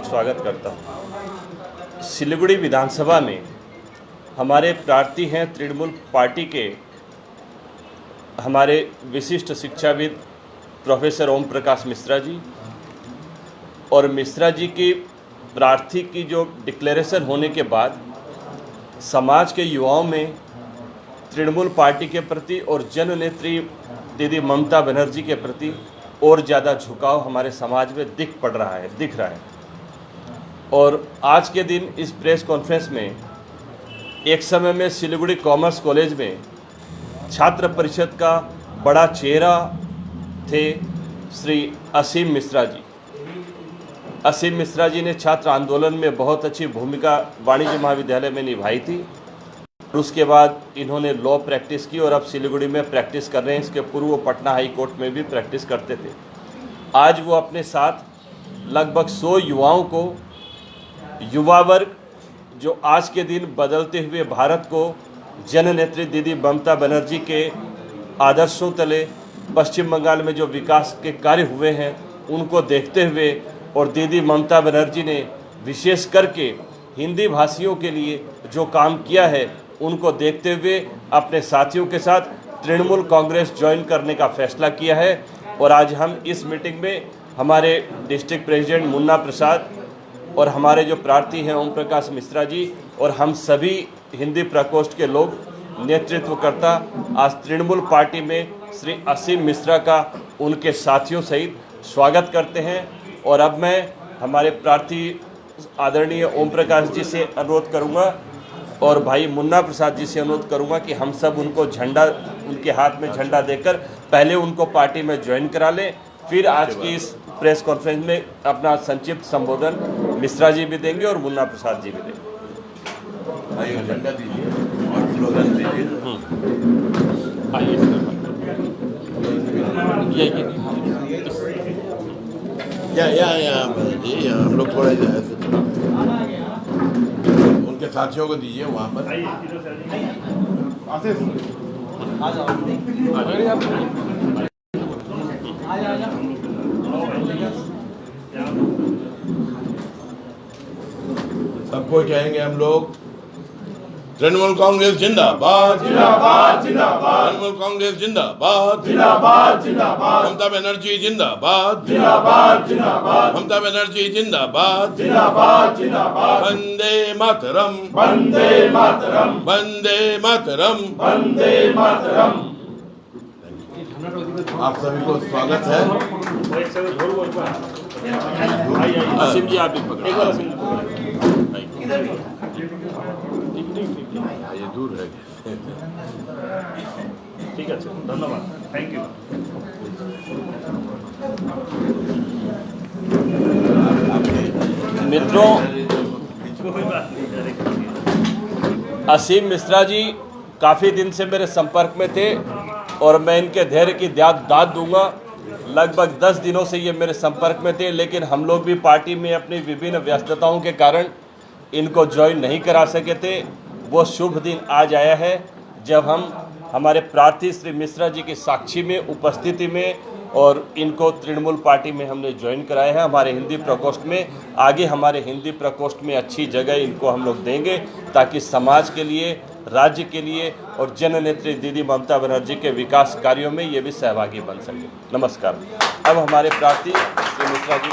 स्वागत करता हूँ। सिलीगुड़ी विधानसभा में हमारे प्रार्थी हैं तृणमूल पार्टी के हमारे विशिष्ट शिक्षाविद प्रोफेसर ओम प्रकाश मिश्रा जी, और मिश्रा जी की प्रार्थी की जो डिक्लेरेशन होने के बाद समाज के युवाओं में तृणमूल पार्टी के प्रति और जननेत्री दीदी ममता बनर्जी के प्रति और ज़्यादा झुकाव हमारे समाज में दिख रहा है। और आज के दिन इस प्रेस कॉन्फ्रेंस में एक समय में सिलीगुड़ी कॉमर्स कॉलेज में छात्र परिषद का बड़ा चेहरा थे श्री असीम मिश्रा जी। असीम मिश्रा जी ने छात्र आंदोलन में बहुत अच्छी भूमिका वाणिज्य महाविद्यालय में निभाई थी। उसके बाद इन्होंने लॉ प्रैक्टिस की और अब सिलीगुड़ी में प्रैक्टिस कर रहे हैं। इसके पूर्व वो पटना हाई कोर्ट में भी प्रैक्टिस करते थे। आज वो अपने साथ लगभग 100 युवाओं को, युवा वर्ग जो आज के दिन बदलते हुए भारत को जननेत्री दीदी ममता बनर्जी के आदर्शों तले पश्चिम बंगाल में जो विकास के कार्य हुए हैं उनको देखते हुए, और दीदी ममता बनर्जी ने विशेष करके हिंदी भाषियों के लिए जो काम किया है उनको देखते हुए अपने साथियों के साथ तृणमूल कांग्रेस ज्वाइन करने का फैसला किया है। और आज हम इस मीटिंग में हमारे डिस्ट्रिक्ट प्रेसिडेंट मुन्ना प्रसाद और हमारे जो प्रार्थी हैं ओम प्रकाश मिश्रा जी और हम सभी हिंदी प्रकोष्ठ के लोग नेतृत्वकर्ता आज तृणमूल पार्टी में श्री असीम मिश्रा का उनके साथियों सहित स्वागत करते हैं। और अब मैं हमारे प्रार्थी आदरणीय ओम प्रकाश जी से अनुरोध करूंगा और भाई मुन्ना प्रसाद जी से अनुरोध करूंगा कि हम सब उनको झंडा, उनके हाथ में झंडा देकर पहले उनको पार्टी में ज्वाइन करा लें, फिर आज की इस प्रेस कॉन्फ्रेंस में अपना संक्षिप्त संबोधन मिश्रा जी भी देंगे और मुन्ना प्रसाद जी भी देंगे। झंडा दीजिए और स्लोगन दीजिए। हम लोग थोड़ा उनके साथियों को दीजिए वहाँ पर। सबको कहेंगे हम लोग, तृणमूल कांग्रेस जिंदाबाद जिंदाबाद जिंदाबाद, तृणमूल कांग्रेस जिंदाबाद जिंदाबाद जिंदाबाद, ममता बनर्जी जिंदाबाद जिंदाबाद जिंदाबाद, ममता बनर्जी जिंदाबाद जिंदाबाद जिंदाबाद, वंदे मातरम वंदे मातरम वंदे मातरम वंदे मातरम। आप सभी को स्वागत है। असीम जी आप भी पकड़े। ये दूर है। ठीक है, धन्यवाद, थैंक यू। मित्रों, असीम मिश्रा जी काफ़ी दिन से मेरे संपर्क में थे और मैं इनके धैर्य की दाद दूंगा। लगभग 10 दिनों से ये मेरे संपर्क में थे, लेकिन हम लोग भी पार्टी में अपनी विभिन्न व्यस्तताओं के कारण इनको ज्वाइन नहीं करा सके थे। वो शुभ दिन आज आया है जब हम हमारे प्रार्थी श्री मिश्रा जी की साक्षी में, उपस्थिति में, और इनको तृणमूल पार्टी में हमने ज्वाइन कराया है हमारे हिंदी प्रकोष्ठ में। आगे हमारे हिंदी प्रकोष्ठ में अच्छी जगह इनको हम लोग देंगे ताकि समाज के लिए, राज्य के लिए और जननेत्री दीदी ममता बनर्जी के विकास कार्यों में ये भी सहभागी बन सके। नमस्कार। अब हमारे प्रार्थी श्री मिश्रा जी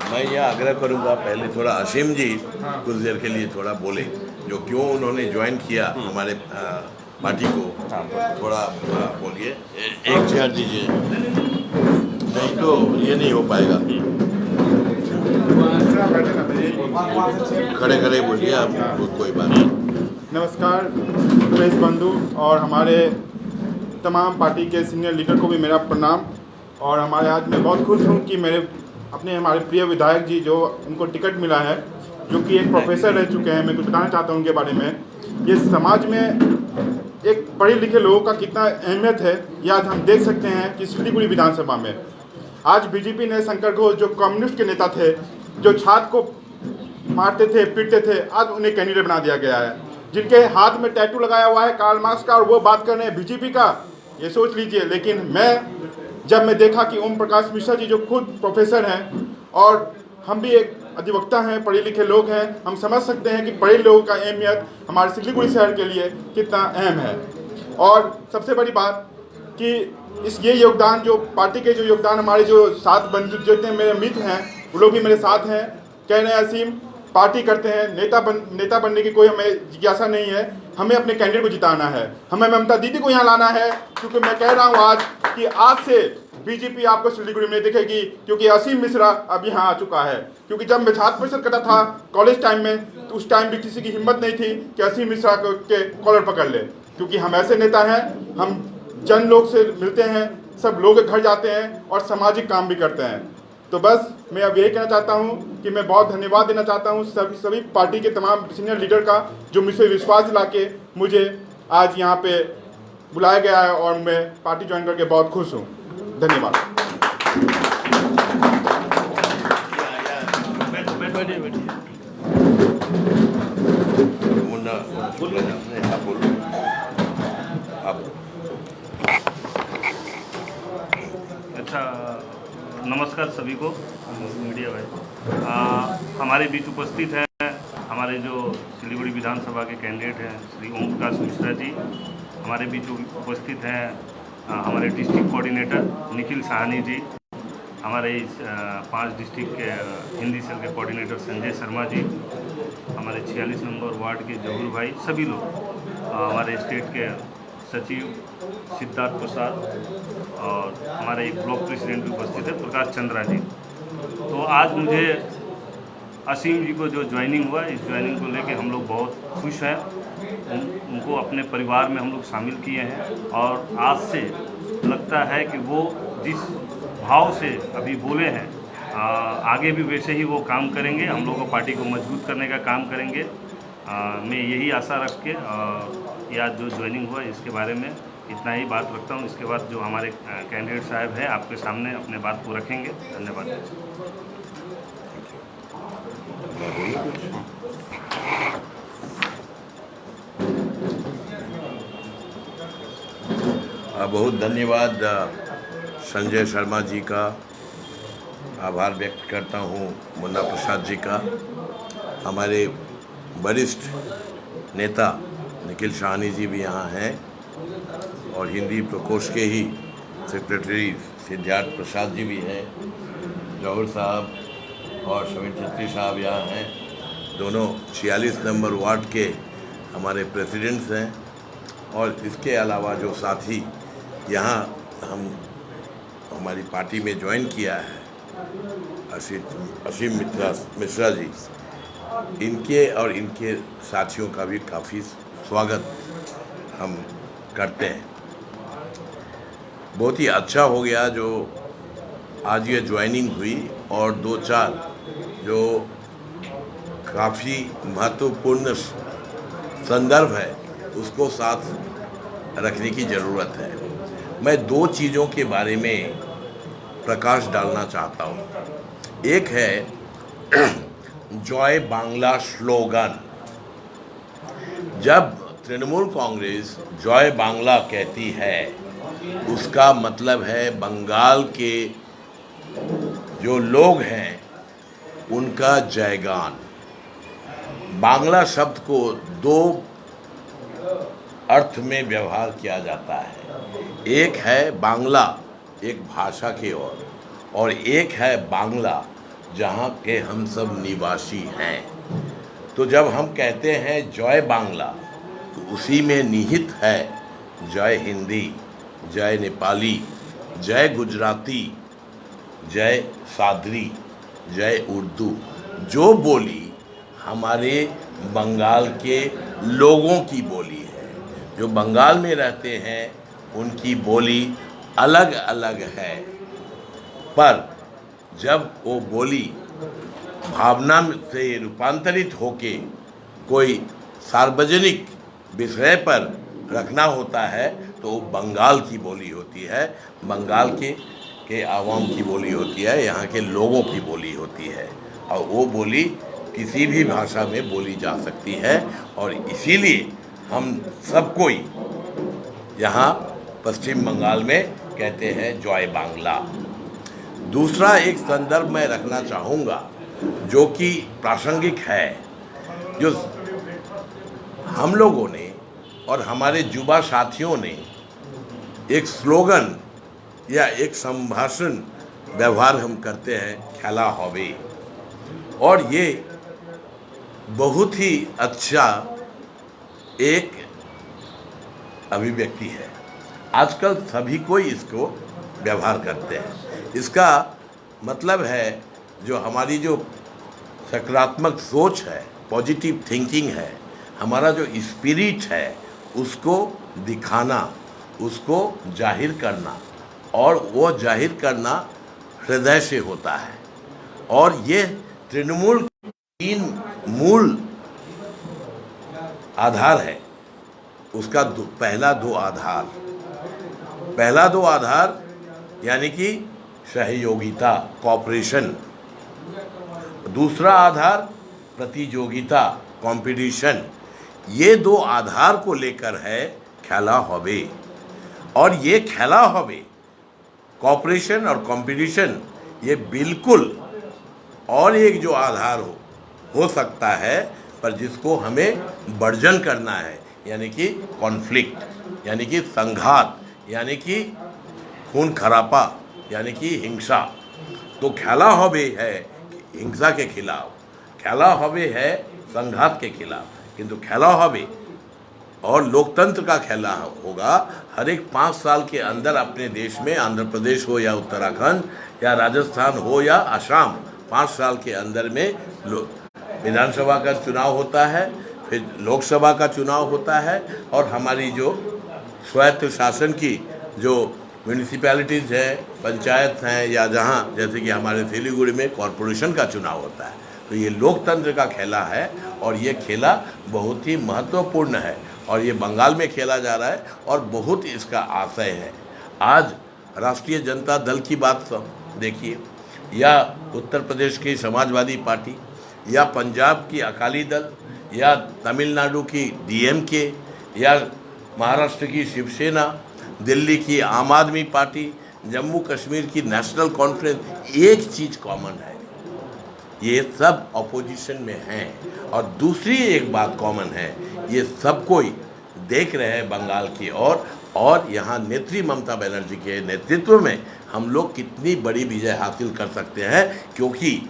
मैं यह आग्रह करूंगा, पहले थोड़ा असीम जी कुछ देर के लिए थोड़ा बोले, जो क्यों उन्होंने ज्वाइन किया हमारे पार्टी को, थोड़ा बोलिए। एक चेयर दीजिए, नहीं तो ये नहीं हो पाएगा। खड़े खड़े बोलिए आप, कोई बात नहीं। नमस्कार प्रेस बंधु और हमारे तमाम पार्टी के सीनियर लीडर को भी मेरा प्रणाम। और आज मैं बहुत खुश हूँ कि हमारे प्रिय विधायक जी, जो उनको टिकट मिला है, जो कि एक प्रोफेसर रह चुके हैं, मैं कुछ बताना चाहता हूँ उनके बारे में। ये समाज में एक पढ़े लिखे लोगों का कितना अहमियत है, ये आज हम देख सकते हैं कि सिलीगुड़ी विधानसभा में आज बीजेपी ने शंकर घोष, जो कम्युनिस्ट के नेता थे, जो छात्र को मारते थे, पीटते थे, आज उन्हें कैंडिडेट बना दिया गया है। जिनके हाथ में टैटू लगाया हुआ है कार्ल मार्क्स का, और वो बात कर रहे हैं बीजेपी का, ये सोच लीजिए। लेकिन जब मैं देखा कि ओम प्रकाश मिश्रा जी जो खुद प्रोफेसर हैं और हम भी एक अधिवक्ता हैं, पढ़े लिखे लोग हैं, हम समझ सकते हैं कि पढ़े लोगों का अहमियत हमारे सिलीगुड़ी शहर के लिए कितना अहम है। और सबसे बड़ी बात कि ये योगदान जो पार्टी के जो योगदान हमारे जो साथ बंधु जितने मेरे मित्र हैं वो लोग भी मेरे साथ हैं। कह रहे हैं असीम पार्टी करते हैं, नेता बनने की कोई हमें जिज्ञासा नहीं है, हमें अपने कैंडिडेट को जिताना है, हमें ममता दीदी को यहाँ लाना है। क्योंकि मैं कह रहा हूँ आज कि आज से बीजेपी आपको सिलीगुड़ी में दिखेगी, क्योंकि असीम मिश्रा अब यहाँ आ चुका है। क्योंकि जब मैं छात्र परिषद करता था कॉलेज टाइम में, तो उस टाइम भी किसी की हिम्मत नहीं थी कि असीम मिश्रा के कॉलर पकड़ ले, क्योंकि हम ऐसे नेता हैं, हम जन लोग से मिलते हैं, सब लोग के घर जाते हैं और सामाजिक काम भी करते हैं। तो बस मैं अब यही कहना चाहता हूँ कि मैं बहुत धन्यवाद देना चाहता हूँ सभी पार्टी के तमाम सीनियर लीडर का, जो मुझसे विश्वास दिला के मुझे आज यहाँ पे बुलाया गया है, और मैं पार्टी ज्वाइन करके बहुत खुश हूँ। धन्यवाद। अच्छा, नमस्कार सभी को, मीडिया भाई। हमारे बीच उपस्थित हैं हमारे जो सिलीगुड़ी विधानसभा के कैंडिडेट हैं श्री ओम प्रकाश मिश्रा जी। हमारे बीच उपस्थित हैं हमारे डिस्ट्रिक्ट कोऑर्डिनेटर निखिल साहनी जी, हमारे इस 5 डिस्ट्रिक्ट के हिंदी सेल के कोऑर्डिनेटर संजय शर्मा जी, हमारे 46 नंबर वार्ड के जहूर भाई, सभी लोग, हमारे स्टेट के सचिव सिद्धार्थ प्रसाद, और हमारे एक ब्लॉक प्रेसिडेंट भी उपस्थित है प्रकाश चंद्रा जी। तो आज मुझे असीम जी को जो ज्वाइनिंग हुआ, इस ज्वाइनिंग को लेके हम लोग बहुत खुश हैं। उनको अपने परिवार में हम लोग शामिल किए हैं, और आज से लगता है कि वो जिस भाव से अभी बोले हैं आगे भी वैसे ही वो काम करेंगे, हम लोगों को पार्टी को मजबूत करने का काम करेंगे। मैं यही आशा रख के ये आज जो ज्वाइनिंग हुआ इसके बारे में इतना ही बात रखता हूँ। इसके बाद जो हमारे कैंडिडेट साहब हैं आपके सामने अपने बात को रखेंगे। धन्यवाद। बहुत धन्यवाद संजय शर्मा जी का, आभार व्यक्त करता हूँ मुन्ना प्रसाद जी का, हमारे वरिष्ठ नेता निखिल साहनी जी भी यहाँ हैं, और हिंदी प्रकोष्ठ के ही सेक्रेटरी सिद्धार्थ प्रसाद जी भी हैं, जौहर साहब और समीर छत्री साहब यहाँ हैं, दोनों 46 नंबर वार्ड के हमारे प्रेसिडेंट्स हैं। और इसके अलावा जो साथी यहाँ हमारी पार्टी में ज्वाइन किया है, असीम मिश्रा जी, इनके और इनके साथियों का भी काफ़ी स्वागत हम करते हैं। बहुत ही अच्छा हो गया जो आज ये ज्वाइनिंग हुई, और 2-4 जो काफ़ी महत्वपूर्ण संदर्भ है उसको साथ रखने की ज़रूरत है। मैं 2 चीज़ों के बारे में प्रकाश डालना चाहता हूँ। एक है जय बांग्ला स्लोगन। जब तृणमूल कांग्रेस जय बांग्ला कहती है, उसका मतलब है बंगाल के जो लोग हैं उनका जयगान। बांग्ला शब्द को 2 अर्थ में व्यवहार किया जाता है। एक है बांग्ला, एक भाषा की ओर, और एक है बांग्ला जहाँ के हम सब निवासी हैं। तो जब हम कहते हैं जय बांग्ला, तो उसी में निहित है जय हिंदी, जय नेपाली, जय गुजराती, जय सादरी, जय उर्दू। जो बोली हमारे बंगाल के लोगों की बोली है, जो बंगाल में रहते हैं उनकी बोली अलग अलग है, पर जब वो बोली भावना से रूपांतरित होके कोई सार्वजनिक विषय पर रखना होता है तो वो बंगाल की बोली होती है, बंगाल के आवाम की बोली होती है, यहाँ के लोगों की बोली होती है, और वो बोली किसी भी भाषा में बोली जा सकती है। और इसीलिए हम सब कोई यहाँ पश्चिम बंगाल में कहते हैं जय बांग्ला। दूसरा एक संदर्भ मैं रखना चाहूँगा जो कि प्रासंगिक है, जो हम लोगों ने और हमारे युवा साथियों ने एक स्लोगन या एक संभाषण व्यवहार हम करते हैं, खेला होवे, और ये बहुत ही अच्छा एक अभिव्यक्ति है। आजकल सभी कोई इसको व्यवहार करते हैं। इसका मतलब है जो हमारी जो सकारात्मक सोच है, पॉजिटिव थिंकिंग है, हमारा जो स्पिरिट है, उसको दिखाना, उसको जाहिर करना, और वो जाहिर करना हृदय से होता है। और ये तृणमूल तीन मूल आधार है। उसका पहला दो आधार यानी कि सहयोगिता, कॉपरेशन। दूसरा आधार प्रतियोगिता, कंपटीशन। ये दो आधार को लेकर है खेला होवे। और ये खेला होवे, कॉपरेशन और कंपटीशन, ये बिल्कुल और एक जो आधार हो सकता है, पर जिसको हमें वर्जन करना है, यानी कि कॉन्फ्लिक्ट, यानी कि संघात, यानी कि खून खरापा, यानी कि हिंसा। तो खेला होवे है हिंसा के खिलाफ, खेला होवे है संघात के खिलाफ। किंतु खेला होवे और लोकतंत्र का खेला होगा हर एक 5 साल के अंदर अपने देश में, आंध्र प्रदेश हो या उत्तराखंड या राजस्थान हो या असम, 5 साल के अंदर में विधानसभा का चुनाव होता है, फिर लोकसभा का चुनाव होता है, और हमारी जो स्वायत्त शासन की जो म्यूनिसिपैलिटीज़ हैं, पंचायत हैं, या जहाँ जैसे कि हमारे सिलीगुड़ी में कॉरपोरेशन का चुनाव होता है। तो ये लोकतंत्र का खेला है, और ये खेला बहुत ही महत्वपूर्ण है, और ये बंगाल में खेला जा रहा है, और बहुत इसका आशय है। आज राष्ट्रीय जनता दल की बात देखिए, या उत्तर प्रदेश की समाजवादी पार्टी, या पंजाब की अकाली दल, या तमिलनाडु की DMK, या महाराष्ट्र की शिवसेना, दिल्ली की आम आदमी पार्टी, जम्मू कश्मीर की नेशनल कॉन्फ्रेंस, एक चीज़ कॉमन है, ये सब अपोजिशन में हैं। और दूसरी एक बात कॉमन है, ये सब कोई देख रहे हैं बंगाल की ओर, और यहाँ नेत्री ममता बनर्जी के नेतृत्व में हम लोग कितनी बड़ी विजय हासिल कर सकते हैं, क्योंकि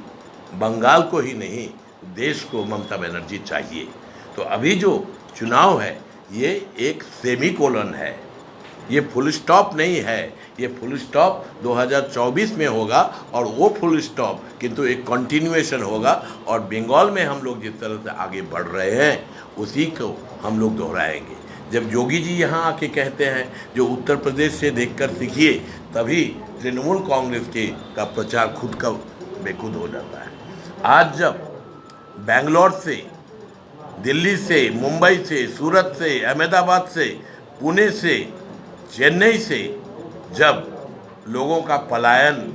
बंगाल को ही नहीं, देश को ममता बनर्जी चाहिए। तो अभी जो चुनाव है, ये एक सेमीकोलन है, ये फुल स्टॉप नहीं है। ये फुल स्टॉप 2024 में होगा, और वो फुल स्टॉप किंतु एक कंटिन्यूएशन होगा। और बंगाल में हम लोग जिस तरह से आगे बढ़ रहे हैं, उसी को हम लोग दोहराएंगे। जब योगी जी यहाँ आके कहते हैं जो उत्तर प्रदेश से देखकर सीखिए, तभी तृणमूल कांग्रेस का प्रचार खुद का बेखुद हो जाता है। आज जब बेंगलोर से, दिल्ली से, मुंबई से, सूरत से, अहमदाबाद से, पुणे से, चेन्नई से जब लोगों का पलायन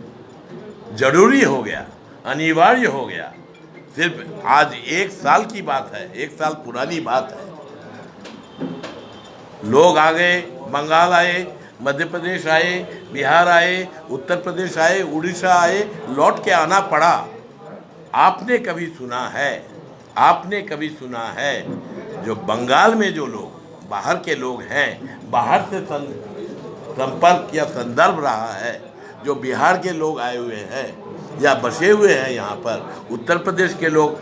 जरूरी हो गया, अनिवार्य हो गया, सिर्फ आज 1 साल की बात है, 1 साल पुरानी बात है, लोग आ गए, बंगाल आए, मध्य प्रदेश आए, बिहार आए, उत्तर प्रदेश आए, उड़ीसा आए, लौट के आना पड़ा। आपने कभी सुना है जो बंगाल में जो लोग, बाहर के लोग हैं, बाहर से संपर्क या संदर्भ रहा है, जो बिहार के लोग आए हुए हैं या बसे हुए हैं यहाँ पर, उत्तर प्रदेश के लोग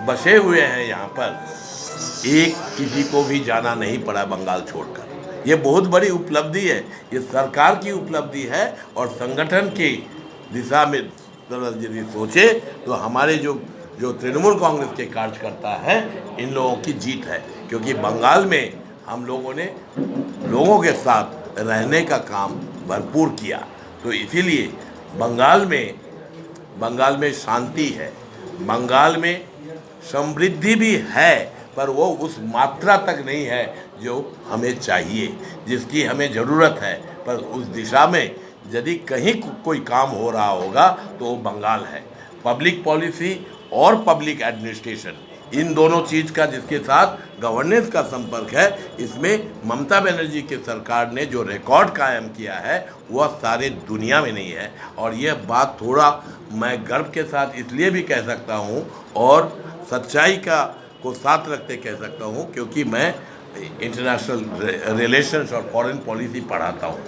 बसे हुए हैं यहाँ पर, एक किसी को भी जाना नहीं पड़ा बंगाल छोड़कर। ये बहुत बड़ी उपलब्धि है, ये सरकार की उपलब्धि है, और संगठन की दिशा में यदि सोचे तो हमारे जो तृणमूल कांग्रेस के कार्यकर्ता हैं, इन लोगों की जीत है। क्योंकि बंगाल में हम लोगों ने लोगों के साथ रहने का काम भरपूर किया, तो इसीलिए बंगाल में शांति है, बंगाल में समृद्धि भी है, पर वो उस मात्रा तक नहीं है जो हमें चाहिए, जिसकी हमें ज़रूरत है। पर उस दिशा में यदि कहीं कोई काम हो रहा होगा तो वो बंगाल है। पब्लिक पॉलिसी और पब्लिक एडमिनिस्ट्रेशन, इन दोनों चीज़ का जिसके साथ गवर्नेंस का संपर्क है, इसमें ममता बनर्जी की सरकार ने जो रिकॉर्ड कायम किया है वह सारे दुनिया में नहीं है। और यह बात थोड़ा मैं गर्व के साथ इसलिए भी कह सकता हूँ और सच्चाई को साथ रखते कह सकता हूँ क्योंकि मैं इंटरनेशनल रिलेशंस और फॉरेन पॉलिसी पढ़ाता हूँ,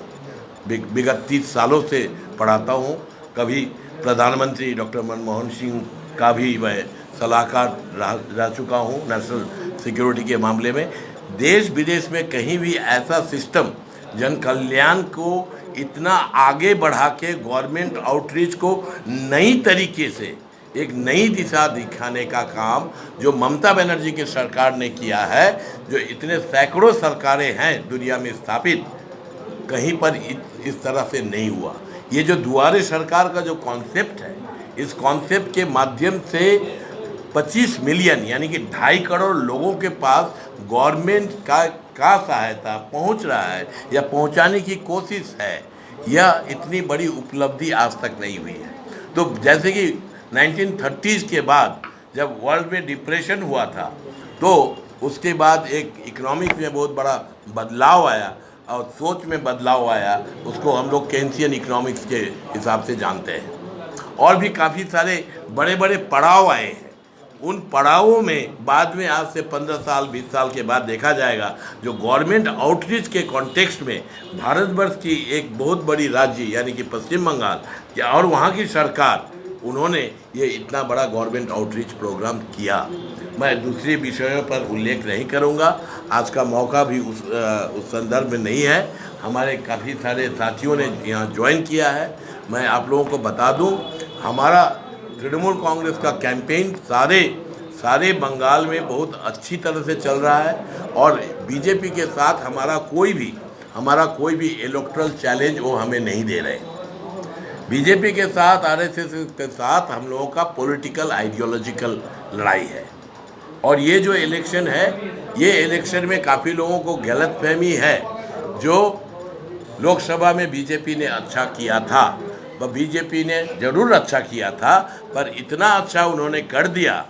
विगत 30 सालों से पढ़ाता हूँ। कभी प्रधानमंत्री डॉक्टर मनमोहन सिंह का भी मैं सलाहकार रह चुका हूँ नेशनल सिक्योरिटी के मामले में। देश विदेश में कहीं भी ऐसा सिस्टम जन कल्याण को इतना आगे बढ़ा के गवर्नमेंट आउटरीच को नई तरीके से एक नई दिशा दिखाने का काम जो ममता बनर्जी की सरकार ने किया है, जो इतने सैकड़ों सरकारें हैं दुनिया में स्थापित, कहीं पर इस तरह से नहीं हुआ। ये जो दुआरे सरकार का जो कॉन्सेप्ट है, इस कॉन्सेप्ट के माध्यम से 25 मिलियन यानी कि 2.5 करोड़ लोगों के पास गवर्नमेंट का सहायता पहुंच रहा है या पहुंचाने की कोशिश है, यह इतनी बड़ी उपलब्धि आज तक नहीं हुई है। तो जैसे कि 1930s के बाद जब वर्ल्ड में डिप्रेशन हुआ था तो उसके बाद एक इकोनॉमिक्स में बहुत बड़ा बदलाव आया और सोच में बदलाव आया, उसको हम लोग केन्सियन इकोनॉमिक्स के हिसाब से जानते हैं। और भी काफ़ी सारे बड़े बड़े पड़ाव आए हैं। उन पड़ावों में बाद में आज से 15 साल 20 साल के बाद देखा जाएगा जो गवर्नमेंट आउटरीच के कॉन्टेक्स्ट में भारतवर्ष की एक बहुत बड़ी राज्य यानी कि पश्चिम बंगाल और वहाँ की सरकार, उन्होंने ये इतना बड़ा गवर्नमेंट आउटरीच प्रोग्राम किया। मैं दूसरे विषयों पर उल्लेख नहीं करूँगा, आज का मौका भी उस संदर्भ में नहीं है। हमारे काफ़ी सारे साथियों ने यहाँ ज्वाइन किया है। मैं आप लोगों को बता दूँ, हमारा तृणमूल कांग्रेस का कैंपेन सारे बंगाल में बहुत अच्छी तरह से चल रहा है और बीजेपी के साथ हमारा कोई भी इलेक्टोरल चैलेंज वो हमें नहीं दे रहे। बीजेपी के साथ आरएसएस के साथ हम लोगों का पॉलिटिकल आइडियोलॉजिकल लड़ाई है। और ये जो इलेक्शन है, ये इलेक्शन में काफ़ी लोगों को गलतफहमी है। जो लोकसभा में बीजेपी ने अच्छा किया था, वह बीजेपी ने ज़रूर अच्छा किया था, पर इतना अच्छा उन्होंने कर दिया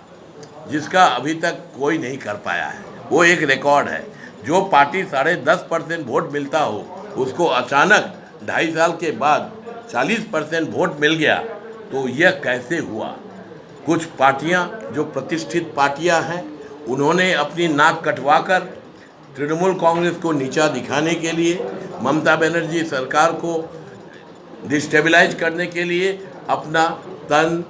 जिसका अभी तक कोई नहीं कर पाया है। वो एक रिकॉर्ड है। जो पार्टी 10.5% वोट मिलता हो, उसको अचानक 2.5 साल के बाद 40% वोट मिल गया, तो यह कैसे हुआ? कुछ पार्टियां जो प्रतिष्ठित पार्टियां हैं, उन्होंने अपनी नाक कटवाकर तृणमूल कांग्रेस को नीचा दिखाने के लिए, ममता बनर्जी सरकार को डिस्टेबलाइज करने के लिए अपना तन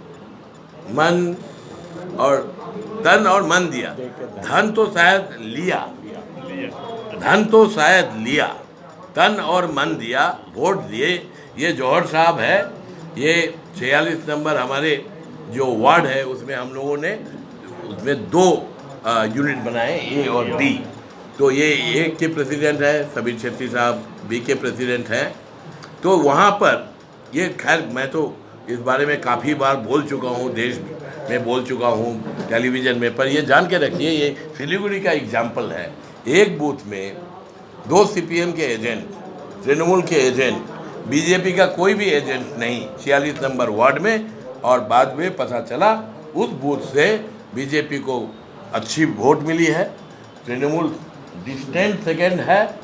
और मन दिया। धन तो शायद लिया, तन और मन दिया, वोट दिए। ये जौहर साहब है, ये 46 नंबर हमारे जो वार्ड है उसमें हम लोगों ने उसमें 2 यूनिट बनाए, ए और बी। तो ये ए के प्रेसिडेंट है सबीर शेट्टी साहब, बी के प्रेसिडेंट हैं। तो वहाँ पर ये खैर मैं तो इस बारे में काफ़ी बार बोल चुका हूँ, देश में बोल चुका हूँ, टेलीविज़न में, पर ये जान के रखिए ये सिलीगुड़ी का एग्जाम्पल है। एक बूथ में 2 सीपीएम के एजेंट, तृणमूल के एजेंट, बीजेपी का कोई भी एजेंट नहीं 46 नंबर वार्ड में। और बाद में पता चला उस बूथ से बीजेपी को अच्छी वोट मिली है, तृणमूल डिस्टेंट सेकेंड है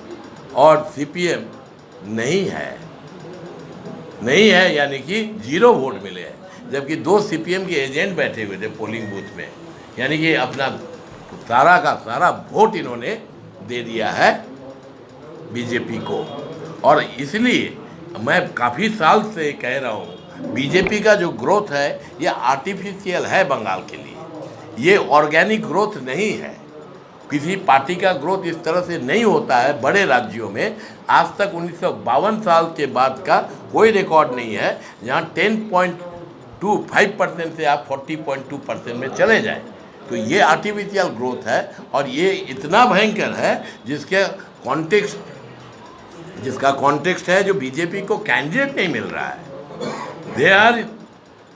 और सीपीएम नहीं है यानी कि 0 वोट मिले हैं। जबकि 2 सीपीएम के एजेंट बैठे हुए थे पोलिंग बूथ में, यानी कि अपना सारा का सारा वोट इन्होंने दे दिया है बीजेपी को। और इसलिए मैं काफ़ी साल से कह रहा हूँ, बीजेपी का जो ग्रोथ है ये आर्टिफिशियल है बंगाल के लिए, ये ऑर्गेनिक ग्रोथ नहीं है। किसी पार्टी का ग्रोथ इस तरह से नहीं होता है बड़े राज्यों में। आज तक 1952 साल के बाद का कोई रिकॉर्ड नहीं है जहाँ 10.25% से आप 40.2% में चले जाएं। तो ये आर्टिफिशियल ग्रोथ है और ये इतना भयंकर है जिसका कॉन्टेक्स्ट है जो बीजेपी को कैंडिडेट नहीं मिल रहा है।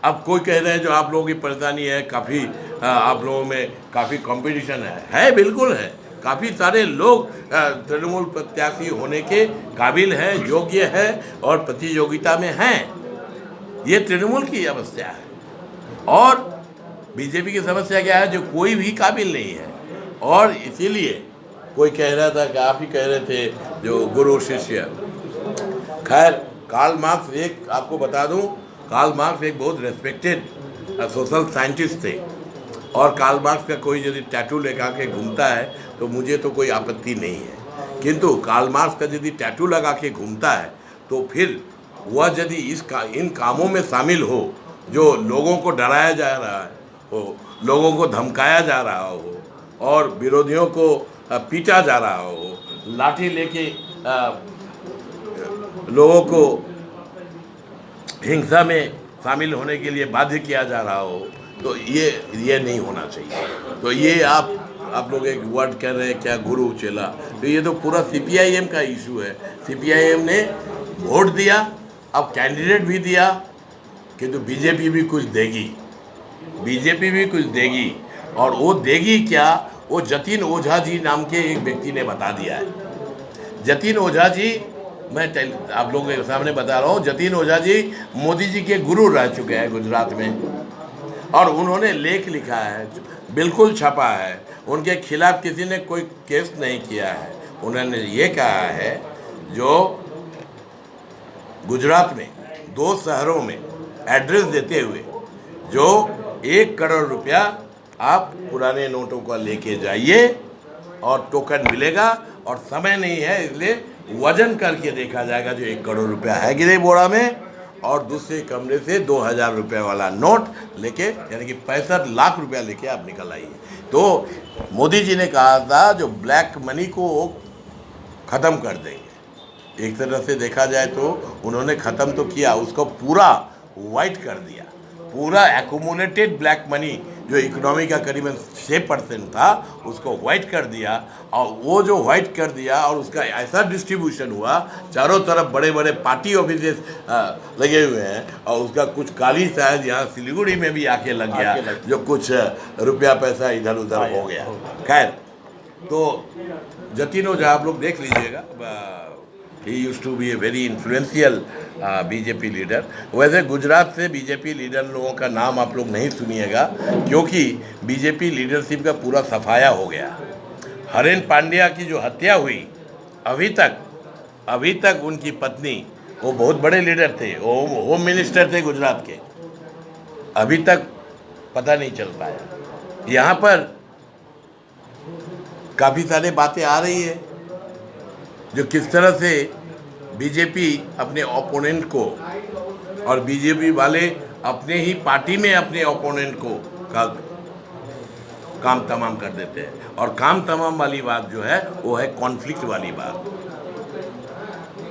अब कोई कह रहे हैं जो आप लोगों की परेशानी है, काफ़ी आप लोगों में काफ़ी कंपटीशन है, बिल्कुल है। काफ़ी सारे लोग तृणमूल प्रत्याशी होने के काबिल हैं, योग्य है और प्रतियोगिता में हैं। ये तृणमूल की अवस्था है। और बीजेपी की समस्या क्या है, जो कोई भी काबिल नहीं है। और इसीलिए कोई कह रहा था कि आप ही कह रहे थे जो गुरु शिष्य। खैर, कार्ल मार्क्स, एक आपको बता दूं, कार्ल मार्क्स एक बहुत रेस्पेक्टेड सोशल साइंटिस्ट थे। और कार्ल मार्क्स का कोई यदि टैटू लगा के घूमता है तो मुझे तो कोई आपत्ति नहीं है, किंतु कार्ल मार्क्स का यदि टैटू लगा के घूमता है तो फिर वह यदि इन कामों में शामिल हो, जो लोगों को डराया जा रहा है हो, लोगों को धमकाया जा रहा हो और विरोधियों को पीटा जा रहा हो, लाठी लेके लोगों को हिंसा में शामिल होने के लिए बाध्य किया जा रहा हो, तो ये नहीं होना चाहिए। तो ये आप लोग एक वर्ड कह रहे हैं क्या, गुरु चेला, तो ये तो पूरा सीपीआईएम का इशू है। सीपीआईएम ने वोट दिया, अब कैंडिडेट भी दिया, किंतु बीजेपी भी कुछ देगी, बीजेपी भी कुछ देगी। और वो देगी क्या, वो जतिन ओझा जी नाम के एक व्यक्ति ने बता दिया है। जतिन ओझा जी, मैं आप लोगों के सामने बता रहा हूँ, जतिन ओझा जी मोदी जी के गुरु रह चुके हैं गुजरात में, और उन्होंने लेख लिखा है, बिल्कुल छपा है, उनके खिलाफ किसी ने कोई केस नहीं किया है। उन्होंने ये कहा है, जो गुजरात में 2 शहरों में एड्रेस देते हुए जो 1 करोड़ रुपया आप पुराने नोटों का लेके जाइए और टोकन मिलेगा, और समय नहीं है इसलिए वजन करके देखा जाएगा जो 1 करोड़ रुपया है गिरे बोरा में, और दूसरे कमरे से 2000 रुपये वाला नोट लेके, यानी कि 65 लाख रुपया लेके आप निकल आइए। तो मोदी जी ने कहा था जो ब्लैक मनी को ख़त्म कर देंगे। एक तरह से देखा जाए तो उन्होंने ख़त्म तो किया, उसको पूरा वाइट कर दिया। पूरा एक्यूमुलेटेड ब्लैक मनी जो इकोनॉमी का करीबन 6% था, उसको वाइट कर दिया। और वो जो वाइट कर दिया और उसका ऐसा डिस्ट्रीब्यूशन हुआ, चारों तरफ बड़े बड़े पार्टी ऑफिसेस लगे हुए हैं, और उसका कुछ काली शायद यहाँ सिलीगुड़ी में भी आके लग गया, जो कुछ रुपया पैसा इधर उधर हो गया। खैर, तो जतिन ओझा आप लोग देख लीजिएगा, he used to be a very influential BJP leader. वैसे गुजरात से बीजेपी लीडर लोगों का नाम आप लोग नहीं सुनिएगा, क्योंकि बीजेपी लीडरशिप का पूरा सफाया हो गया। हरेन पांड्या की जो हत्या हुई, अभी तक उनकी पत्नी, वो बहुत बड़े लीडर थे, वो होम मिनिस्टर थे गुजरात के, अभी तक पता नहीं चल पाया। यहाँ पर काफ़ी सारी बातें आ रही है जो किस तरह से बीजेपी अपने ओपोनेंट को, और बीजेपी वाले अपने ही पार्टी में अपने ओपोनेंट को का काम तमाम कर देते हैं। और काम तमाम वाली बात जो है वो है कॉन्फ्लिक्ट वाली बात।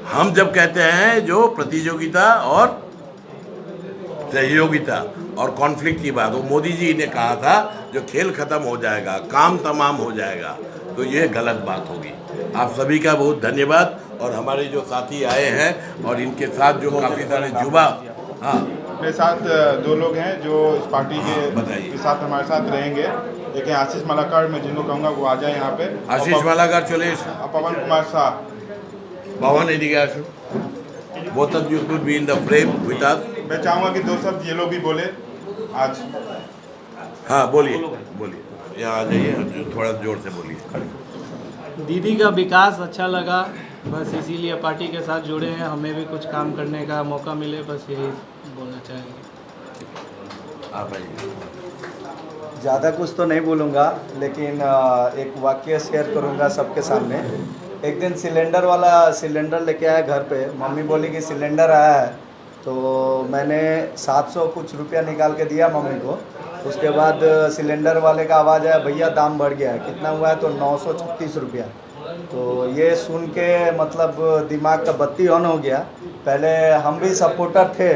हम जब कहते हैं जो प्रतियोगिता और सहयोगिता और कॉन्फ्लिक्ट की बात, वो मोदी जी ने कहा था जो खेल खत्म हो जाएगा, काम तमाम हो जाएगा, तो ये गलत बात होगी। आप सभी का बहुत धन्यवाद। और हमारे जो साथी आए हैं और इनके साथ जो काफ़ी सारे युवा, हाँ, मेरे साथ 2 लोग हैं जो इस पार्टी के साथ हमारे साथ रहेंगे। एक है आशीष मालाकार, मैं जिनको कहूँगा वो आ जाए यहाँ पे। आशीष मालाकार चले, पवन कुमार शाह, पवन एडिगा, both of you could be in the frame with us। मैं चाहूँगा कि 2 शब्द ये लोग भी बोले आज। हाँ, बोलिए, यहाँ आ जाइए, थोड़ा जोर से बोलिए। दीदी का विकास अच्छा लगा, बस इसीलिए पार्टी के साथ जुड़े हैं, हमें भी कुछ काम करने का मौका मिले, बस यही बोलना चाहेंगे। आप आइए। ज़्यादा कुछ तो नहीं बोलूँगा, लेकिन एक वाक्य शेयर करूँगा सबके सामने। एक दिन सिलेंडर लेके आया घर पे, मम्मी बोली कि सिलेंडर आया है, तो मैंने 700 कुछ रुपया निकाल के दिया मम्मी को। उसके बाद सिलेंडर वाले का आवाज़ आया, भैया दाम बढ़ गया है, कितना हुआ है, तो 936 रुपया। तो ये सुन के मतलब दिमाग का बत्ती ऑन हो गया। पहले हम भी सपोर्टर थे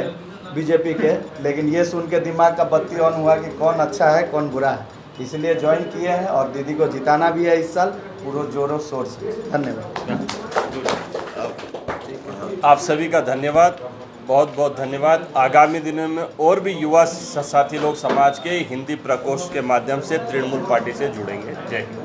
बीजेपी के, लेकिन ये सुन के दिमाग का बत्ती ऑन हुआ कि कौन अच्छा है कौन बुरा है, इसलिए ज्वाइन किए हैं और दीदी को जिताना भी है इस साल पूरे जोरों शोर से। धन्यवाद। आप सभी का धन्यवाद, बहुत बहुत धन्यवाद। आगामी दिनों में और भी युवा साथी लोग समाज के हिंदी प्रकोष्ठ के माध्यम से तृणमूल पार्टी से जुड़ेंगे। जय हिंद।